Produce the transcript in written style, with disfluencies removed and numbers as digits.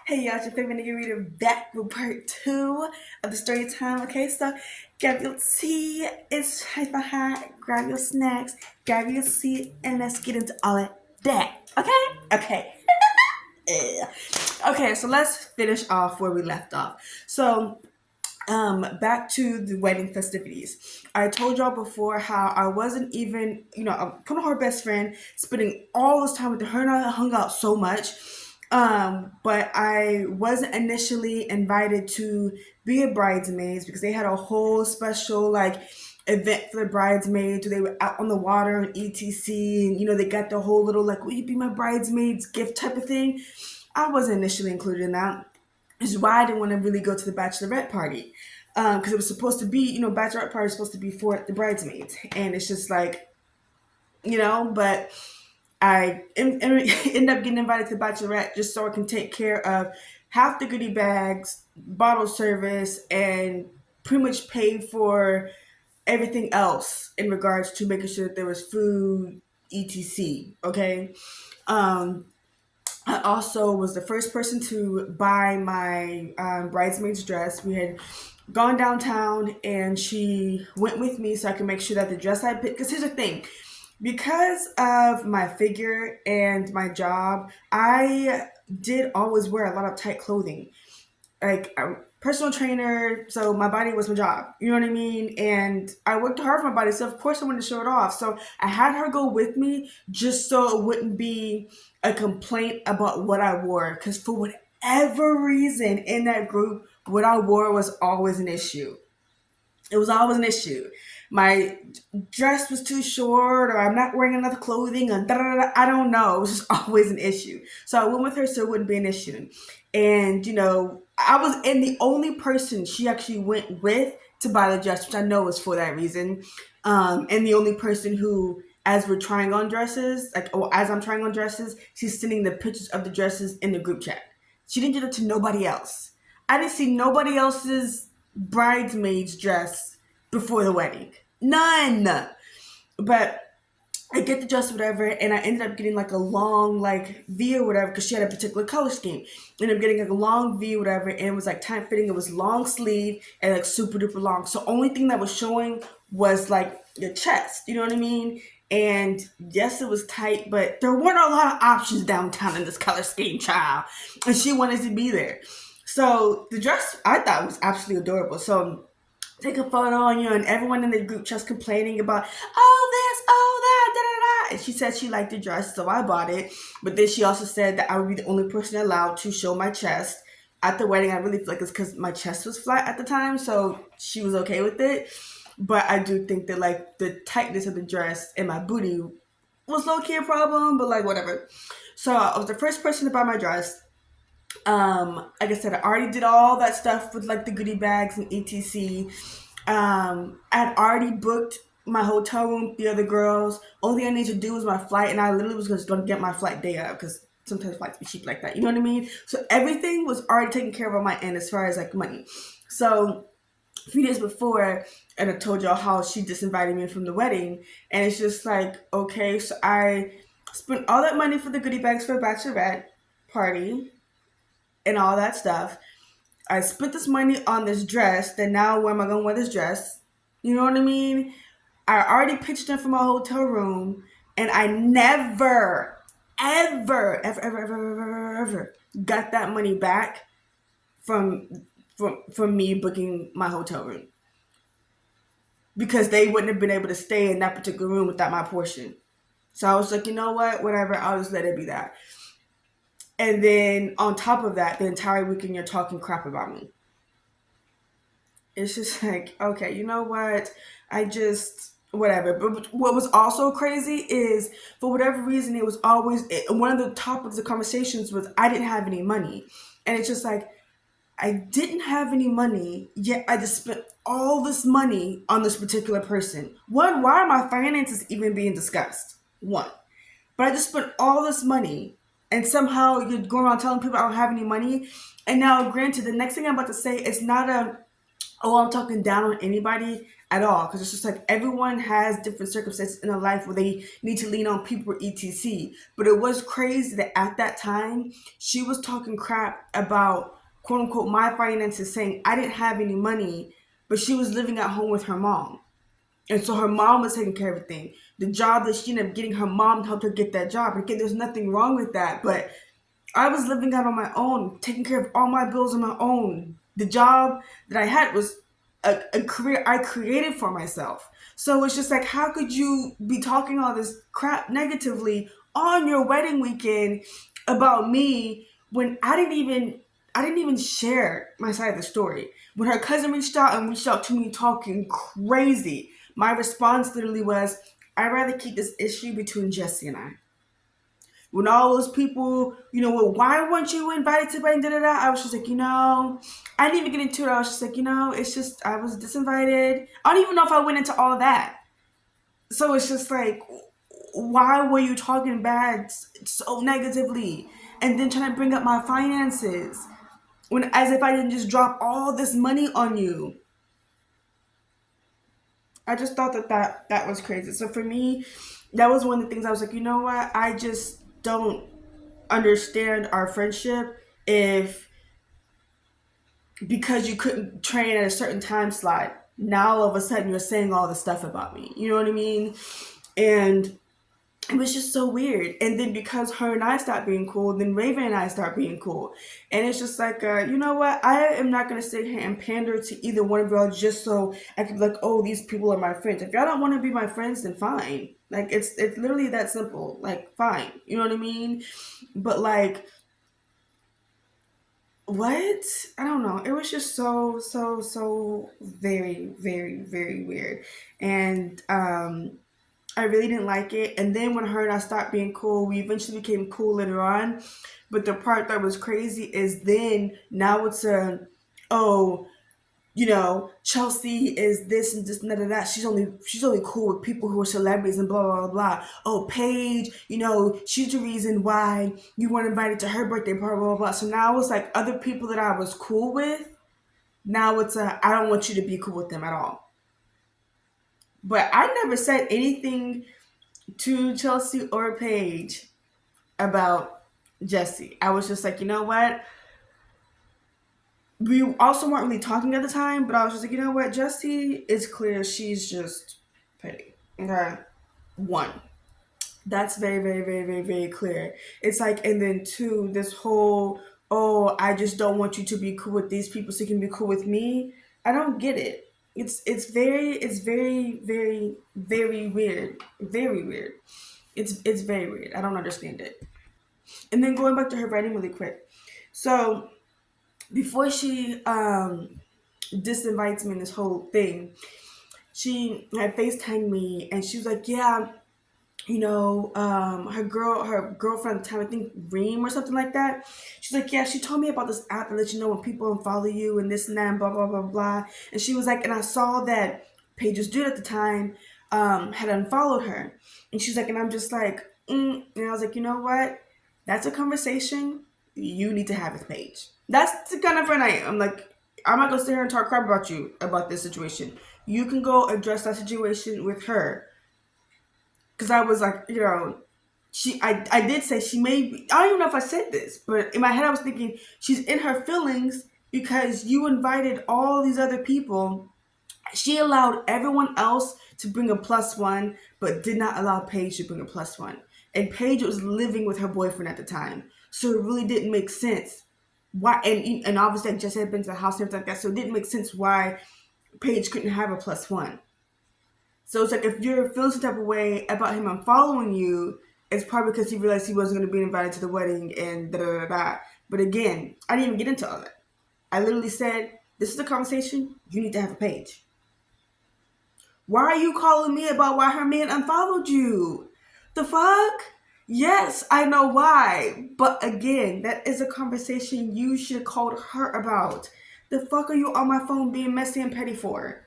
Hey y'all, it's your favorite nigga reader back with part two of the story time. Okay, so grab your tea, it's hyper hot, grab your snacks, grab your seat, and let's get into all of that. Okay? Yeah. Okay, so let's finish off where we left off. So back to the wedding festivities. I told y'all before how I wasn't even, I'm kind of her best friend, spending all this time with her, and I hung out so much. But I wasn't initially invited to be a bridesmaid because they had a whole special like event for the bridesmaids. They were out on the water and etc. And they got the whole little like, "Will you be my bridesmaids?" gift type of thing. I wasn't initially included in that. Which is why I didn't want to really go to the bachelorette party, because it was supposed to be, bachelorette party was supposed to be for the bridesmaids, and it's just like, but I end up getting invited to the bachelorette just so I can take care of half the goodie bags, bottle service, and pretty much pay for everything else in regards to making sure that there was food, etc. Okay. Um, I also was the first person to buy my bridesmaid's dress. We had gone downtown and she went with me so I could make sure that the dress I picked. Because here's the thing, because of my figure and my job, I did always wear a lot of tight clothing. Like I'm a personal trainer, so my body was my job. You know what I mean? And I worked hard for my body, so of course I wanted to show it off. So I had her go with me just so it wouldn't be a complaint about what I wore. Because for whatever reason in that group, what I wore was always an issue. It was always an issue. My dress was too short, or I'm not wearing enough clothing, or da da da. I don't know. It was just always an issue. So I went with her so it wouldn't be an issue. And I was and the only person she actually went with to buy the dress, which I know was for that reason. And the only person who, as we're trying on dresses, as I'm trying on dresses, she's sending the pictures of the dresses in the group chat. She didn't give it to nobody else. I didn't see nobody else's bridesmaid's dress before the wedding. None. But I get the dress, whatever, and I ended up getting like a long like V or whatever because she had a particular color scheme. Ended up getting like a long V, whatever, and it was like tight fitting. It was long sleeve and like super duper long. So only thing that was showing was like your chest. You know what I mean? And yes, it was tight, but there weren't a lot of options downtown in this color scheme, child. And she wanted to be there. So the dress I thought was absolutely adorable. So take a photo and everyone in the group just complaining about this, that, da da da. And she said she liked the dress, so I bought it. But then she also said that I would be the only person allowed to show my chest at the wedding. I really feel like it's because my chest was flat at the time, so she was okay with it. But I do think that like the tightness of the dress and my booty was low key a problem, but like whatever. So I was the first person to buy my dress. Like I said, I already did all that stuff with like the goodie bags and etc. I had already booked my hotel room with the other girls. Only thing I need to do was my flight, and I literally was just going to get my flight day of because sometimes flights be cheap like that. You know what I mean? So everything was already taken care of on my end as far as like money. So a few days before, and I told y'all how she disinvited me from the wedding, and it's just like, okay, so I spent all that money for the goodie bags for a bachelorette party and all that stuff. I spent this money on this dress. Then now, where am I going to wear this dress? You know what I mean? I already pitched in for my hotel room, and I never, ever got that money back from from me booking my hotel room because they wouldn't have been able to stay in that particular room without my portion. So I was like, you know what, whatever, I'll just let it be that. And then on top of that, the entire weekend you're talking crap about me. It's just like, okay, you know what? I just whatever. But what was also crazy is for whatever reason it was always one of the topics of conversations was I didn't have any money, and it's just like I didn't have any money yet I just spent all this money on this particular person. One, why are my finances even being discussed? One, but I just spent all this money, and somehow you're going around telling people I don't have any money. And now, granted, the next thing I'm about to say is not a oh, I'm talking down on anybody. at all, because it's just like everyone has different circumstances in their life where they need to lean on people or etc. But it was crazy that at that time she was talking crap about quote unquote my finances, saying I didn't have any money, but she was living at home with her mom. And so her mom was taking care of everything. The job that she ended up getting, her mom helped her get that job. Again, there's nothing wrong with that, but I was living out on my own, taking care of all my bills on my own. The job that I had was a career I created for myself. So it's just like, how could you be talking all this crap negatively on your wedding weekend about me when I didn't even share my side of the story. When her cousin reached out to me talking crazy, my response literally was, I'd rather keep this issue between Jesse and I. When all those people, well, why weren't you invited to the wedding? Da, da, da. I was just like, I didn't even get into it. I was just like, it's just, I was disinvited. I don't even know if I went into all that. So it's just like, why were you talking bad so negatively? And then trying to bring up my finances when, as if I didn't just drop all this money on you. I just thought that was crazy. So for me, that was one of the things I was like, you know what? I just don't understand our friendship if because you couldn't train at a certain time slot, now all of a sudden you're saying all this stuff about me. You know what I mean? And it was just so weird. And then because her and I stopped being cool, then Raven and I start being cool. And it's just like, you know what? I am not going to sit here and pander to either one of y'all just so I can be like, oh, these people are my friends. If y'all don't want to be my friends, then fine. Like, it's literally that simple. Like, fine. You know what I mean? But like, what? I don't know. It was just so very, very, very weird. And I really didn't like it. And then when her and I stopped being cool, we eventually became cool later on. But the part that was crazy is then now it's oh, Chelsea is this and this and that. She's only cool with people who are celebrities and blah blah blah. Oh, Paige, she's the reason why you weren't invited to her birthday, blah blah blah. So now it's like other people that I was cool with. Now it's I don't want you to be cool with them at all. But I never said anything to Chelsea or Paige about Jesse. I was just like, you know what? We also weren't really talking at the time, but I was just like, you know what? Jesse, it's clear she's just petty. Okay. One. That's very, very, very, very, very clear. It's like, and then two, this whole, oh, I just don't want you to be cool with these people so you can be cool with me. I don't get it. It's very, very, very weird. Very weird. It's very weird. I don't understand it. And then going back to her writing really quick. So before she disinvites me in this whole thing, she had FaceTimed me and she was like, yeah, her girlfriend at the time, I think Reem or something like that. She's like, yeah, she told me about this app that lets you know when people unfollow you and this and that and blah, blah, blah, blah. And she was like, and I saw that Paige's dude at the time had unfollowed her. And she's like, and I'm just like, And I was like, you know what? That's a conversation you need to have with Paige. That's the kind of friend I am. I'm like, I'm not going to sit here and talk crap about you about this situation. You can go address that situation with her. Because I was like, I did say she may be, I don't even know if I said this, but in my head I was thinking she's in her feelings because you invited all these other people. She allowed everyone else to bring a plus one, but did not allow Paige to bring a plus one. And Paige was living with her boyfriend at the time. So it really didn't make sense. Why? And obviously I just had been to the house and everything like that, so it didn't make sense why Paige couldn't have a plus one. So it's like if you're feeling some type of way about him unfollowing you, it's probably because he realized he wasn't going to be invited to the wedding and da da da da. But again, I didn't even get into all that. I literally said, this is a conversation you need to have a Paige. Why are you calling me about why her man unfollowed you? The fuck? Yes, I know why. But again, that is a conversation you should have called her about. The fuck are you on my phone being messy and petty for?